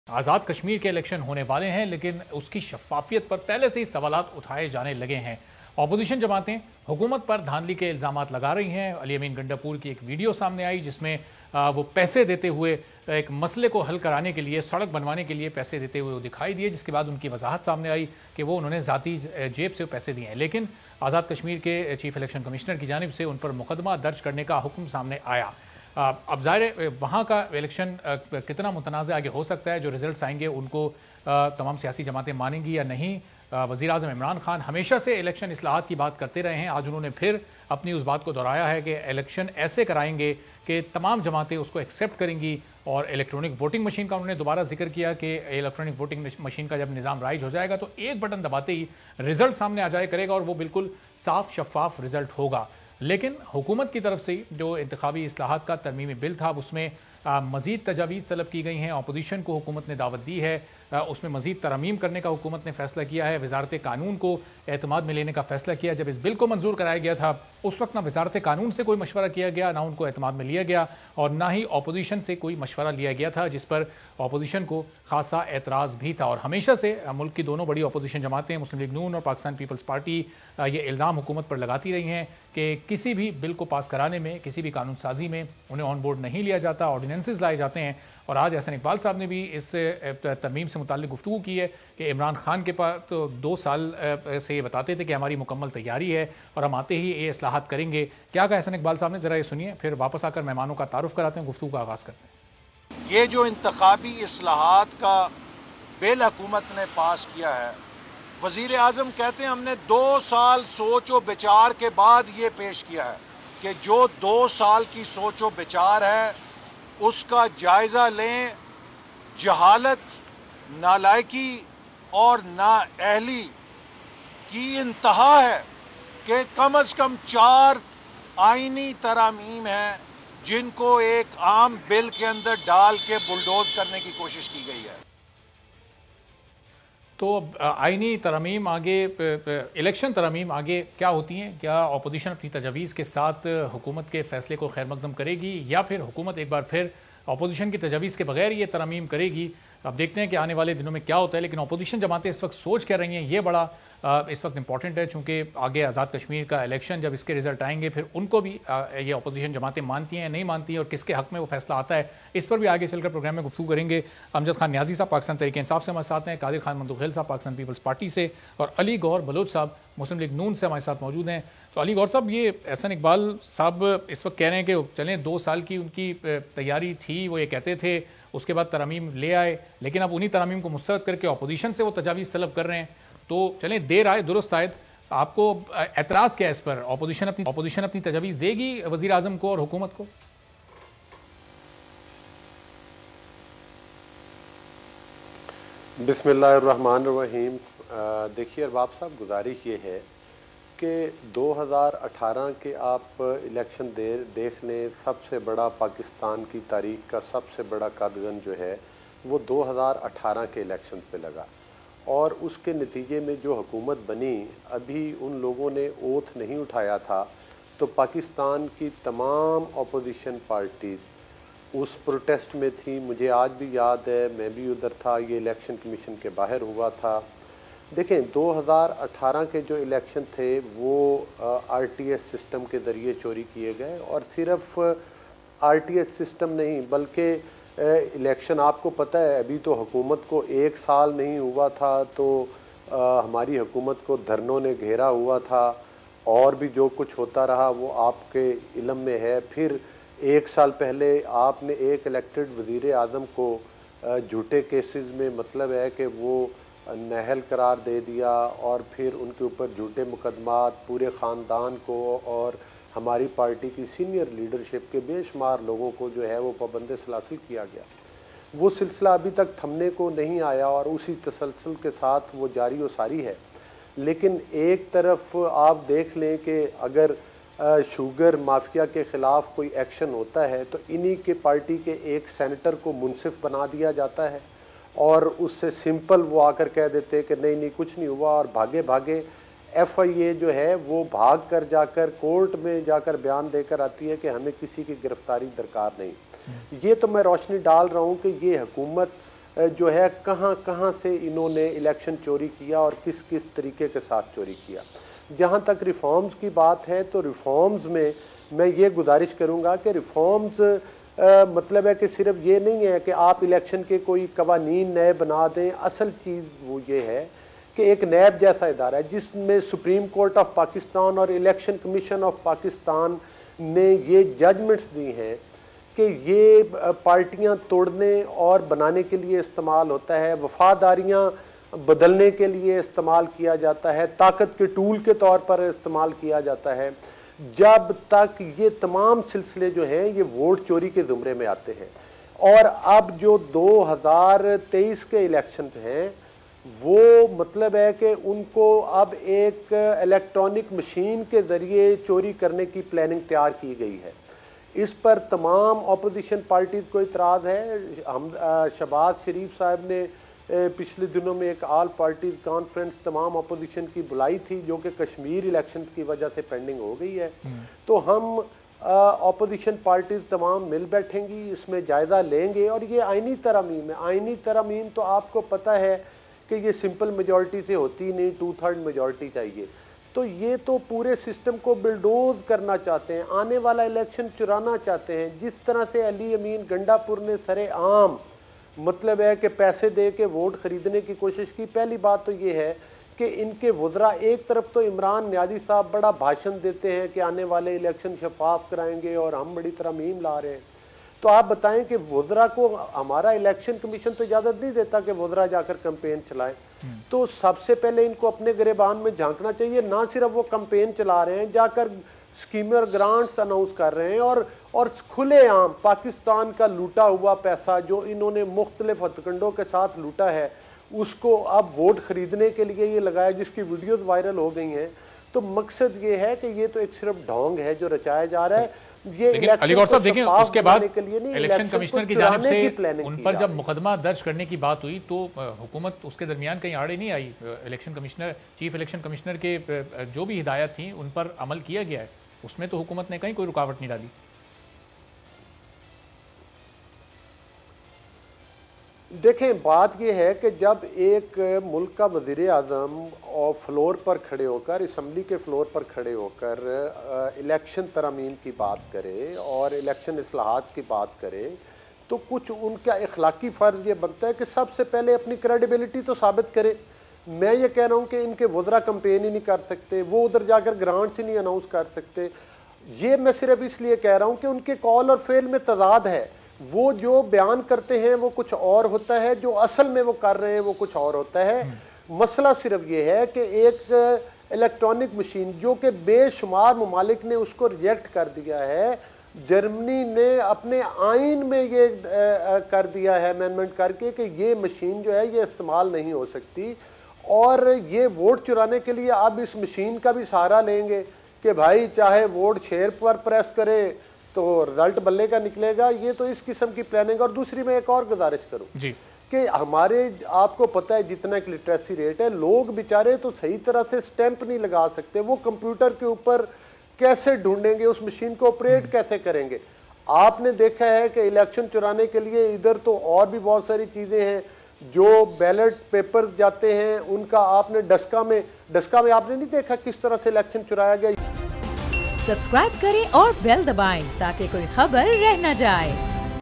आज़ाद कश्मीर के इलेक्शन होने वाले हैं, लेकिन उसकी शफाफियत पर पहले से ही सवालात उठाए जाने लगे हैं। अपोजिशन जमातें हुकूमत पर धांधली के इल्ज़ामात लगा रही हैं। अली अमीन गंडापुर की एक वीडियो सामने आई जिसमें वो पैसे देते हुए एक मसले को हल कराने के लिए, सड़क बनवाने के लिए पैसे देते हुए वो दिखाई दिए, जिसके बाद उनकी वजाहत सामने आई कि वो उन्होंने ज़ाती जेब से पैसे दिए हैं। लेकिन आज़ाद कश्मीर के चीफ इलेक्शन कमिश्नर की जानिब से उन पर मुकदमा दर्ज करने का हुक्म सामने आया। अब ज़ाहिर वहाँ का इलेक्शन कितना मुतनाज़ आगे हो सकता है, जो रिजल्ट्स आएंगे उनको तमाम सियासी जमातें मानेंगी या नहीं। वज़ीर आज़म इमरान खान हमेशा से इलेक्शन इस्लाहात की बात करते रहे हैं। आज उन्होंने फिर अपनी उस बात को दोहराया है कि इलेक्शन ऐसे कराएंगे कि तमाम जमातें उसको एक्सेप्ट करेंगी। और इलेक्ट्रॉनिक वोटिंग मशीन का उन्होंने दोबारा जिक्र किया कि इलेक्ट्रॉनिक वोटिंग मशीन का जब निज़ाम राइज हो जाएगा तो एक बटन दबाते ही रिजल्ट सामने आ जाया करेगा और वो बिल्कुल साफ शफाफ रिजल्ट होगा। लेकिन हुकूमत की तरफ से जो इंतखाबी इस्लाहात का तरमीमी बिल था उसमें मज़ीद तजावीज़ तलब की गई हैं। अपोजिशन को हुकूमत ने दावत दी है, उसमें मज़ीद तरमीम करने का हुकूमत ने फैसला किया है। वजारत कानून को एतमाद में लेने का फैसला किया। जब इस बिल को मंजूर कराया गया था उस वक्त ना वजारत कानून से कोई मशवरा किया गया, ना उनको एतमाद में लिया गया और ना ही अपोजिशन से कोई मशवरा लिया गया था, जिस पर अपोजिशन को खासा एतराज़ भी था। और हमेशा से मुल्क की दोनों बड़ी अपोजिशन जमातें मुस्लिम लीग नून और पाकिस्तान पीपल्स पार्टी ये इल्ज़ाम हुकूमत पर लगाती रही हैं कि किसी भी बिल को पास कराने में, किसी भी कानून साजी में उन्हें ऑन बोर्ड नहीं लिया जाता, ऑर्डिनेंसेस लाए जाते हैं। और आज एहसन इकबाल साहब ने भी इस तरमीम से मुताल्लिक गुफ्तगू की है कि इमरान खान के पास तो 2 साल से ये बताते थे कि हमारी मुकम्मल तैयारी है और हम आते ही ये इस्लाहात करेंगे। क्या कहा एहसन इकबाल साहब ने, ज़रा ये सुनिए, फिर वापस आकर मेहमानों का तारुफ कराते हैं, गुफ्तगू का आगाज़ करते हैं। ये जो इंतखाबी इस्लाहात का बिल हुकूमत ने पास किया है, वज़ीर आज़म कहते हैं हमने 2 साल सोच व विचार के बाद ये पेश किया है कि जो 2 साल की सोच व विचार है उसका जायज़ा लें। जहालत, नालायकी और नाअहली की इंतहा है कि कम अज़ कम 4 आइनी तरामीम हैं जिनको एक आम बिल के अंदर डाल के बुलडोज करने की कोशिश की गई है। तो आइनी तरमीम आगे, इलेक्शन तरमीम आगे क्या होती हैं? क्या अपोजिशन अपनी तजावीज़ के साथ हुकूमत के फैसले को खैर मकदम करेगी या फिर हुकूमत एक बार फिर अपोजिशन की तजावीज़ के बगैर ये तरमीम करेगी? अब देखते हैं कि आने वाले दिनों में क्या होता है। लेकिन अपोजिशन जमातें इस वक्त सोच क्या रही हैं, ये बड़ा इस वक्त इंपॉर्टेंट है, चूँकि आगे आज़ाद कश्मीर का इलेक्शन जब इसके रिजल्ट आएंगे फिर उनको भी ये अपोजिशन जमातें मानती हैं नहीं मानती हैं और किसके हक़ में वो फैसला आता है, इस पर भी आगे चलकर प्रोग्राम में गुफ्तगू करेंगे। अमजद खान न्याजी साहब पाकिस्तान तहरीक इंसाफ से हमारे साथ हैं, कादिर खान मंदुखेल साहब पाकिस्तान पीपल्स पार्टी से और अली गौहर बलोच साहब मुस्लिम लीग नून से हमारे साथ मौजूद हैं। तो अली गौहर साहब, ये एहसन इकबाल साहब इस वक्त कह रहे हैं कि चलें 2 साल की उनकी तैयारी थी, वो ये कहते थे, उसके बाद तरमीम ले आए, लेकिन अब उन्हीं तरमीम को मुस्तरद करके अपोजिशन से वो तजावीज़ तलब कर रहे हैं। तो चलें, देर आए दुरुस्त आए, आपको एतराज़ क्या है इस पर? अपोजिशन अपनी तजावीज़ देगी वज़ीर आज़म को और हुकूमत को? बिस्मिल्लाहिर्रहमानिर्रहीम। देखिए अरबाब साहब, गुजारिश ये है कि 2018 के आप इलेक्शन देख लें, सबसे बड़ा पाकिस्तान की तारीख का सबसे बड़ा कदगन जो है वो 2018 के इलेक्शन पे लगा और उसके नतीजे में जो हुकूमत बनी, अभी उन लोगों ने ओथ नहीं उठाया था तो पाकिस्तान की तमाम अपोजिशन पार्टीज़ उस प्रोटेस्ट में थी। मुझे आज भी याद है, मैं भी उधर था, ये इलेक्शन कमीशन के बाहर हुआ था। देखें, 2018 के जो इलेक्शन थे वो आरटीएस सिस्टम के ज़रिए चोरी किए गए और सिर्फ आरटीएस सिस्टम नहीं बल्कि इलेक्शन, आपको पता है अभी तो हुकूमत को 1 साल नहीं हुआ था तो हमारी हुकूमत को धरनों ने घेरा हुआ था और भी जो कुछ होता रहा वो आपके इल्म में है। फिर 1 साल पहले आपने एक इलेक्टेड वज़ीर आज़म को झूठे केसेस में, मतलब है कि वो नाअहल करार दे दिया और फिर उनके ऊपर झूठे मुकदमात, पूरे ख़ानदान को और हमारी पार्टी की सीनियर लीडरशिप के बेशुमार लोगों को जो है वो पाबंद सलासिल किया गया। वो सिलसिला अभी तक थमने को नहीं आया और उसी तसलसल के साथ वो जारी व सारी है। लेकिन एक तरफ आप देख लें कि अगर शुगर माफिया के ख़िलाफ़ कोई एक्शन होता है तो इन्हीं के पार्टी के एक सेनेटर को मुनसिफ बना दिया जाता है और उससे सिंपल वो आकर कह देते हैं कि नहीं नहीं कुछ नहीं हुआ और भागे भागे FIA जो है वो भाग कर जाकर कोर्ट में जाकर बयान देकर आती है कि हमें किसी की गिरफ्तारी दरकार नहीं। ये तो मैं रोशनी डाल रहा हूँ कि ये हुकूमत जो है कहाँ कहाँ से इन्होंने इलेक्शन चोरी किया और किस किस तरीके के साथ चोरी किया। जहाँ तक रिफॉर्म्स की बात है तो रिफॉर्म्स में मैं ये गुजारिश करूँगा कि रिफॉर्म्स मतलब है कि सिर्फ ये नहीं है कि आप इलेक्शन के कोई कवानीन नए बना दें। असल चीज़ वो ये है कि एक नैब जैसा इदारा है जिसमें सुप्रीम कोर्ट ऑफ पाकिस्तान और इलेक्शन कमीशन ऑफ पाकिस्तान ने ये जजमेंट्स दी हैं कि ये पार्टियां तोड़ने और बनाने के लिए इस्तेमाल होता है, वफादारियां बदलने के लिए इस्तेमाल किया जाता है, ताकत के टूल के तौर पर इस्तेमाल किया जाता है। जब तक ये तमाम सिलसिले जो हैं ये वोट चोरी के ज़ुमरे में आते हैं। और अब जो 2023 के इलेक्शन हैं वो मतलब है कि उनको अब एक इलेक्ट्रॉनिक मशीन के ज़रिए चोरी करने की प्लानिंग तैयार की गई है। इस पर तमाम अपोजिशन पार्टीज़ को इतराज़ है। हम शहबाज शरीफ साहब ने पिछले दिनों में एक ऑल पार्टीज़ कॉन्फ्रेंस तमाम अपोजिशन की बुलाई थी जो कि कश्मीर इलेक्शन की वजह से पेंडिंग हो गई है। तो हम अपोजिशन पार्टीज़ तमाम मिल बैठेंगी, इसमें जायज़ा लेंगे और ये आइनी तरमीम है। आइनी तरमीम तो आपको पता है कि ये सिंपल मेजॉरिटी से होती नहीं, 2/3 मेजॉरिटी चाहिए। तो ये तो पूरे सिस्टम को बिल्डोज करना चाहते हैं, आने वाला इलेक्शन चुराना चाहते हैं। जिस तरह से अली अमीन गंडापुर ने सरेआम मतलब है कि पैसे दे के वोट खरीदने की कोशिश की। पहली बात तो ये है कि इनके वज़रा एक तरफ तो इमरान न्याजी साहब बड़ा भाषण देते हैं कि आने वाले इलेक्शन शफाफ कराएंगे और हम बड़ी तरमीम ला रहे हैं। तो आप बताएं कि वज़रा को हमारा इलेक्शन कमीशन तो इजाज़त नहीं देता कि वज़रा जाकर कैंपेन चलाएं। तो सबसे पहले इनको अपने गिरेबान में झांकना चाहिए। ना सिर्फ वो कैंपेन चला रहे हैं, जाकर स्कीमें और ग्रांट्स अनाउंस कर रहे हैं और खुलेआम पाकिस्तान का लूटा हुआ पैसा जो इन्होंने मुख्तलिफ हथकंडों के साथ लूटा है उसको अब वोट खरीदने के लिए ये लगाया, जिसकी वीडियोस वायरल हो गई हैं। तो मकसद ये है कि ये तो एक सिर्फ ढोंग है जो रचाया जा रहा है। लेकिन अलीगौर साहब देखें, उसके बाद इलेक्शन कमिश्नर की जानिब से उन पर जब मुकदमा दर्ज करने की बात हुई तो हुकूमत उसके दरमियान कहीं आड़े नहीं आई। Election commissioner, chief election commissioner के जो भी हिदायत थी उन पर अमल किया गया है, उसमें तो हुकूमत ने कहीं कोई रुकावट नहीं डाली। देखें, बात यह है कि जब एक मुल्क का वज़ीर आज़म और फ्लोर पर खड़े होकर, असम्बली के फ्लोर पर खड़े होकर इलेक्शन तरमीम की बात करे और इलेक्शन इस्लाहात की बात करे तो कुछ उनका इखलाकी फ़र्ज़ ये बनता है कि सबसे पहले अपनी क्रेडिबिलिटी तो साबित करे। मैं ये कह रहा हूँ कि इनके वज़रा कैंपेन ही नहीं कर सकते, वो उधर जाकर ग्रांट्स ही नहीं अनाउंस कर सकते। ये मैं सिर्फ इसलिए कह रहा हूँ कि उनके कॉल और फेल में तज़ाद है। वो जो बयान करते हैं वो कुछ और होता है, जो असल में वो कर रहे हैं वो कुछ और होता है। मसला सिर्फ ये है कि एक इलेक्ट्रॉनिक मशीन जो कि बेशुमार ममालिक ने उसको रिजेक्ट कर दिया है, जर्मनी ने अपने आइन में ये कर दिया है अमेंडमेंट करके कि ये मशीन जो है ये इस्तेमाल नहीं हो सकती। और ये वोट चुराने के लिए अब इस मशीन का भी सहारा लेंगे कि भाई चाहे वोट शेर पर प्रेस करे तो रिजल्ट बल्ले का निकलेगा। ये तो इस किस्म की प्लानिंग। और दूसरी मैं एक और गुजारिश करूं जी कि हमारे, आपको पता है जितना एक लिटरेसी रेट है, लोग बेचारे तो सही तरह से स्टैंप नहीं लगा सकते। वो कंप्यूटर के ऊपर कैसे ढूंढेंगे, उस मशीन को ऑपरेट कैसे करेंगे। आपने देखा है कि इलेक्शन चुराने के लिए इधर तो और भी बहुत सारी चीजें हैं, जो बैलेट पेपर जाते हैं उनका आपने डस्का में आपने नहीं देखा किस तरह से इलेक्शन चुराया गया। सब्सक्राइब करें और बेल दबाएं ताकि कोई खबर रह न जाए।